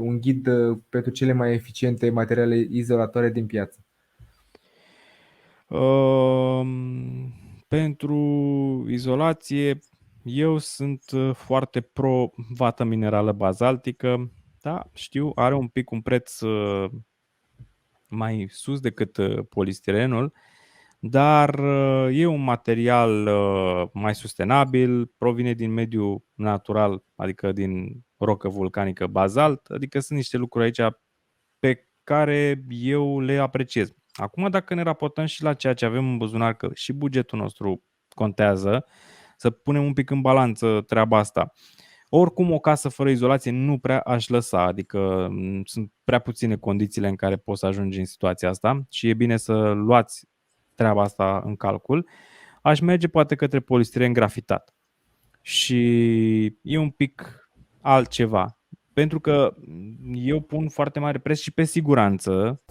un ghid pentru cele mai eficiente materiale izolatoare din piață? Pentru izolație, eu sunt foarte pro vată minerală bazaltică. Da, știu, are un pic un preț mai sus decât polistirenul, dar e un material mai sustenabil, provine din mediul natural, adică din rocă vulcanică bazalt, adică sunt niște lucruri aici pe care eu le apreciez. Acum, dacă ne raportăm și la ceea ce avem în buzunar, că și bugetul nostru contează, să punem un pic în balanță treaba asta. Oricum, o casă fără izolație nu prea aș lăsa, adică sunt prea puține condițiile în care poți să ajungi în situația asta și e bine să luați treaba asta în calcul. Aș merge poate către polistiren grafitat și e un pic altceva. Pentru că eu pun foarte mare preț și pe siguranță